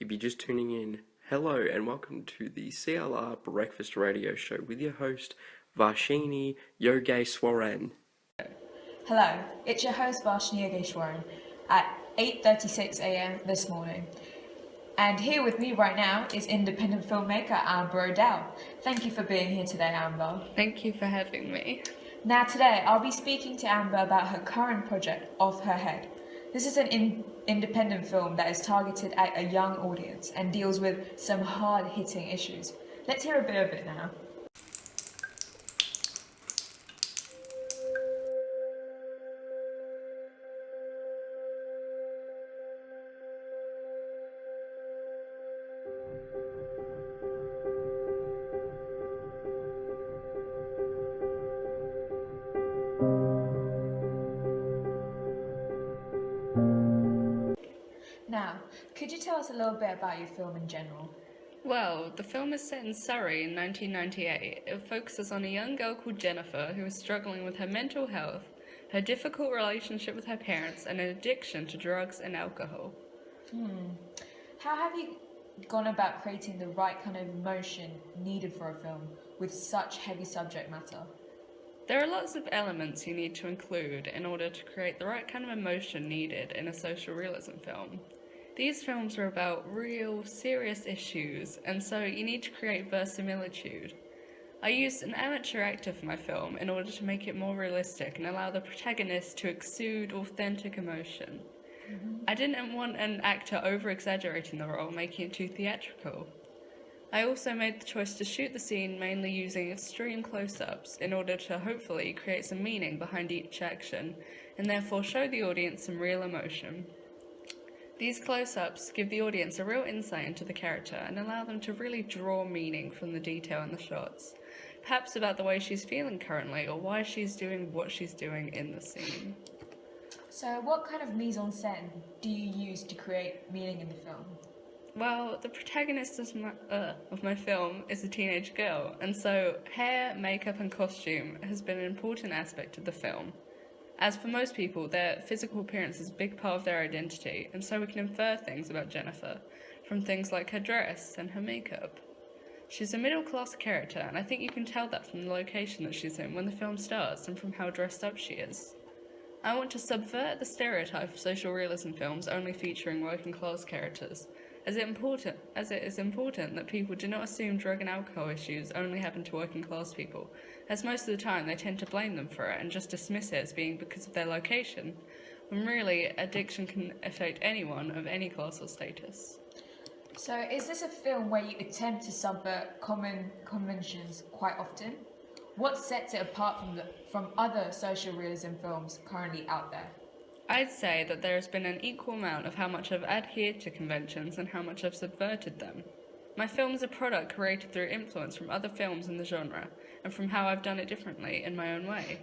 If you're just tuning in, hello and welcome to the CLR Breakfast Radio Show with your host, Varshini Yogeswaran. Hello, it's your host Varshini Yogeswaran at 8:36 a.m. this morning. And here with me right now is independent filmmaker Amber O'Dell. Thank you for being here today, Amber. Thank you for having me. Now today, I'll be speaking to Amber about her current project, Off Her Head. This is an independent film that is targeted at a young audience and deals with some hard-hitting issues. Let's hear a bit of it now. Now, could you tell us a little bit about your film in general? Well, the film is set in Surrey in 1998. It focuses on a young girl called Jennifer who is struggling with her mental health, her difficult relationship with her parents, and an addiction to drugs and alcohol. How have you gone about creating the right kind of emotion needed for a film with such heavy subject matter? There are lots of elements you need to include in order to create the right kind of emotion needed in a social realism film. These films are about real, serious issues, and so you need to create verisimilitude. I used an amateur actor for my film in order to make it more realistic and allow the protagonist to exude authentic emotion. I didn't want an actor over-exaggerating the role, making it too theatrical. I also made the choice to shoot the scene mainly using extreme close-ups in order to hopefully create some meaning behind each action, and therefore show the audience some real emotion. These close-ups give the audience a real insight into the character and allow them to really draw meaning from the detail in the shots, perhaps about the way she's feeling currently or why she's doing what she's doing in the scene. So what kind of mise-en-scène do you use to create meaning in the film? Well, the protagonist of my film is a teenage girl, and so hair, makeup and costume has been an important aspect of the film. As for most people, their physical appearance is a big part of their identity, and so we can infer things about Jennifer from things like her dress and her makeup. She's a middle-class character, and I think you can tell that from the location that she's in when the film starts and from how dressed up she is. I want to subvert the stereotype of social realism films only featuring working-class characters, as it is important that people do not assume drug and alcohol issues only happen to working-class people, as most of the time they tend to blame them for it and just dismiss it as being because of their location, when really addiction can affect anyone of any class or status. So is this a film where you attempt to subvert common conventions quite often? What sets it apart from other social realism films currently out there? I'd say that there has been an equal amount of how much I've adhered to conventions and how much I've subverted them. My film is a product created through influence from other films in the genre, and from how I've done it differently in my own way.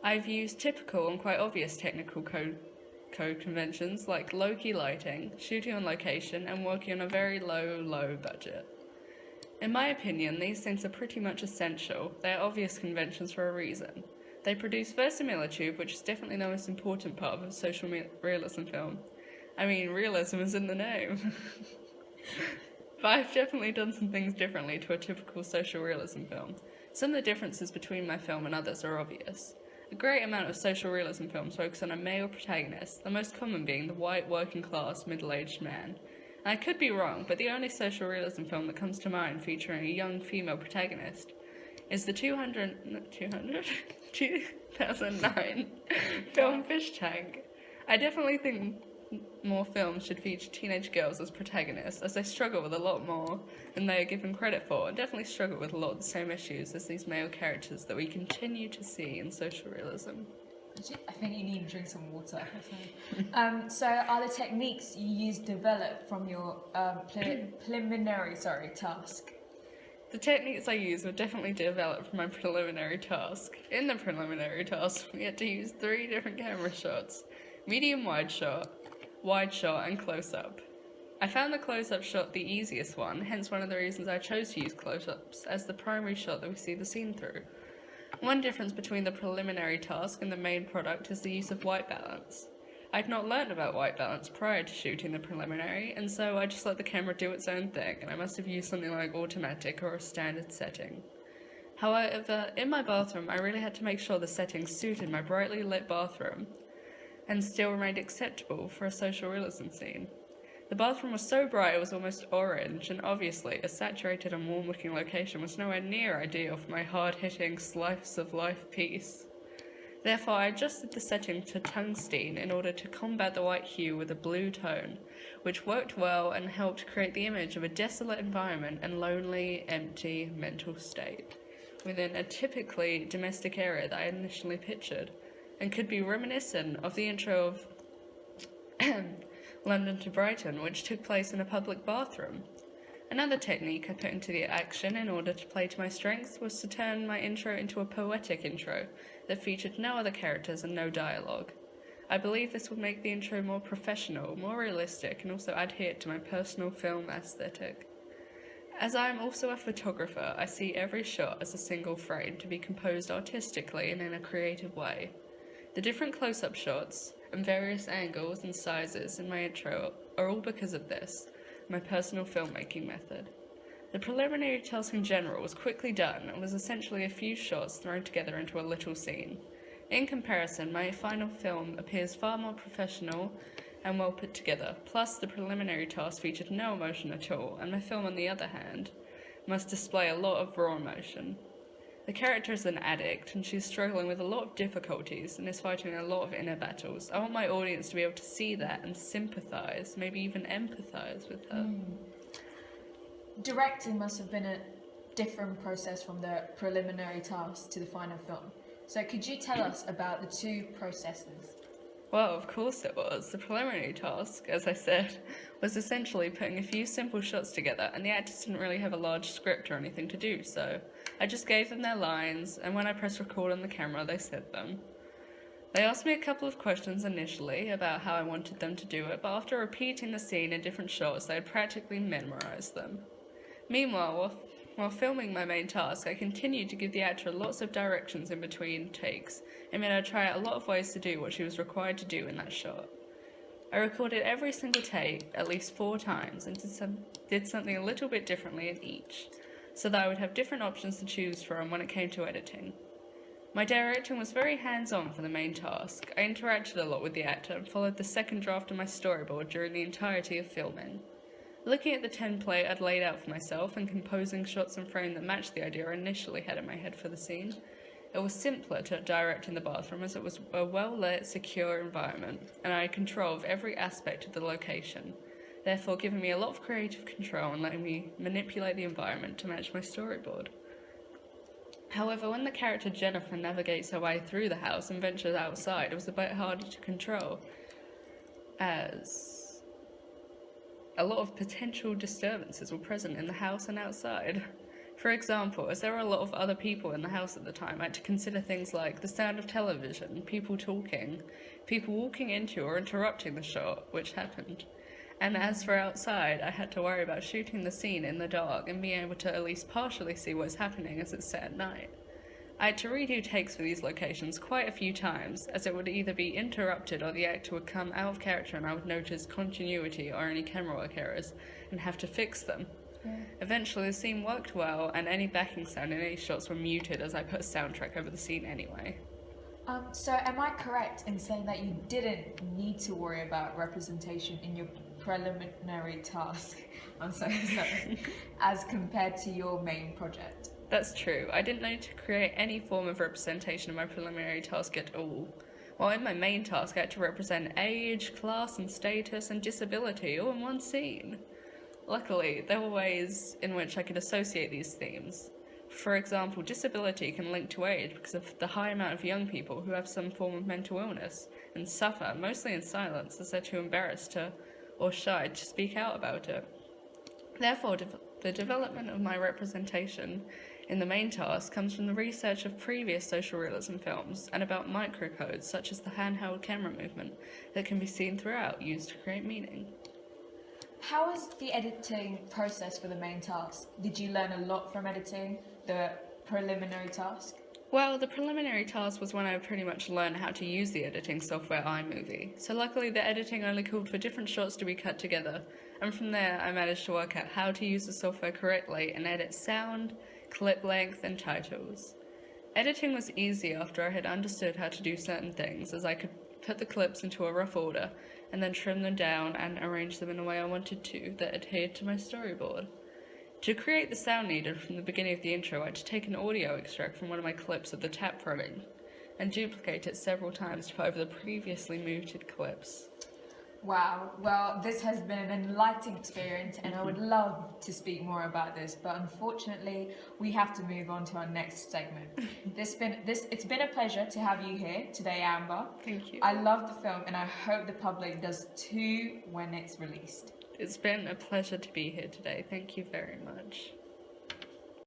I've used typical and quite obvious technical code conventions like low-key lighting, shooting on location, and working on a very low budget. In my opinion, these things are pretty much essential. They are obvious conventions for a reason. They produce verisimilitude, which is definitely the most important part of a social realism film. I mean, realism is in the name. But I've definitely done some things differently to a typical social realism film. Some of the differences between my film and others are obvious. A great amount of social realism films focus on a male protagonist, the most common being the white, working-class, middle-aged man. And I could be wrong, but the only social realism film that comes to mind featuring a young female protagonist is the 2009 film Fish Tank. I definitely think more films should feature teenage girls as protagonists, as they struggle with a lot more than they are given credit for, and definitely struggle with a lot of the same issues as these male characters that we continue to see in social realism. I think you need to drink some water. So are the techniques you use developed from your preliminary task? The techniques I use were definitely developed from my preliminary task. In the preliminary task, we had to use 3 different camera shots: medium wide shot, and close-up. I found the close-up shot the easiest one, hence one of the reasons I chose to use close-ups as the primary shot that we see the scene through. One difference between the preliminary task and the main product is the use of white balance. I'd not learned about white balance prior to shooting the preliminary, and so I just let the camera do its own thing, and I must have used something like automatic or a standard setting. However, in my bathroom, I really had to make sure the setting suited my brightly lit bathroom and still remained acceptable for a social realism scene. The bathroom was so bright it was almost orange, and obviously a saturated and warm-looking location was nowhere near ideal for my hard-hitting slice of life piece. Therefore, I adjusted the setting to tungsten in order to combat the white hue with a blue tone, which worked well and helped create the image of a desolate environment and lonely, empty mental state within a typically domestic area that I initially pictured, and could be reminiscent of the intro of London to Brighton, which took place in a public bathroom. Another technique I put into the action in order to play to my strengths was to turn my intro into a poetic intro that featured no other characters and no dialogue. I believe this would make the intro more professional, more realistic, and also adhere to my personal film aesthetic. As I am also a photographer, I see every shot as a single frame to be composed artistically and in a creative way. The different close-up shots and various angles and sizes in my intro are all because of this, my personal filmmaking method. The preliminary task in general was quickly done and was essentially a few shots thrown together into a little scene. In comparison, my final film appears far more professional and well put together, plus the preliminary task featured no emotion at all, and my film, on the other hand, must display a lot of raw emotion. The character is an addict, and she's struggling with a lot of difficulties and is fighting a lot of inner battles. I want my audience to be able to see that and sympathise, maybe even empathise with her. Directing must have been a different process from the preliminary task to the final film. So could you tell us about the two processes? Well, of course it was. The preliminary task, as I said, was essentially putting a few simple shots together, and the actors didn't really have a large script or anything to do, so I just gave them their lines, and when I pressed record on the camera, they said them. They asked me a couple of questions initially about how I wanted them to do it, but after repeating the scene in different shots, they had practically memorized them. Meanwhile, while filming my main task, I continued to give the actor lots of directions in between takes, and made her try out a lot of ways to do what she was required to do in that shot. I recorded every single take at least 4 times and did something a little bit differently in each, so that I would have different options to choose from when it came to editing. My directing was very hands-on for the main task. I interacted a lot with the actor and followed the second draft of my storyboard during the entirety of filming. Looking at the template I'd laid out for myself and composing shots and frame that matched the idea I initially had in my head for the scene, it was simpler to direct in the bathroom as it was a well-lit, secure environment, and I had control of every aspect of the location, therefore giving me a lot of creative control and letting me manipulate the environment to match my storyboard. However, when the character Jennifer navigates her way through the house and ventures outside, it was a bit harder to control, as a lot of potential disturbances were present in the house and outside. For example, as there were a lot of other people in the house at the time, I had to consider things like the sound of television, people talking, people walking into or interrupting the shot, which happened. And as for outside, I had to worry about shooting the scene in the dark and being able to at least partially see what's happening as it's set at night. I had to redo takes for these locations quite a few times, as it would either be interrupted or the actor would come out of character and I would notice continuity or any camera work errors and have to fix them. Yeah. Eventually the scene worked well and any backing sound in any shots were muted as I put a soundtrack over the scene anyway. So am I correct in saying that you didn't need to worry about representation in your preliminary task, I'm so sorry, as compared to your main project? That's true. I didn't need to create any form of representation in my preliminary task at all. While in my main task I had to represent age, class and status and disability all in one scene. Luckily, there were ways in which I could associate these themes. For example, disability can link to age because of the high amount of young people who have some form of mental illness and suffer, mostly in silence, as they're too embarrassed to or shy to speak out about it. Therefore, the development of my representation in the main task comes from the research of previous social realism films and about microcodes such as the handheld camera movement that can be seen throughout, used to create meaning. How was the editing process for the main task? Did you learn a lot from editing the preliminary task? Well, the preliminary task was when I pretty much learned how to use the editing software iMovie. So luckily the editing only called for different shots to be cut together, and from there I managed to work out how to use the software correctly and edit sound, clip length, and titles. Editing was easy after I had understood how to do certain things, as I could put the clips into a rough order and then trim them down and arrange them in a way I wanted to that adhered to my storyboard. To create the sound needed from the beginning of the intro, I had to take an audio extract from one of my clips of the tap rolling and duplicate it several times to put over the previously muted clips. Wow, well, this has been an enlightening experience, and I would love to speak more about this, but unfortunately, we have to move on to our next segment. It's been a pleasure to have you here today, Amber. Thank you. I love the film, and I hope the public does too when it's released. It's been a pleasure to be here today. Thank you very much.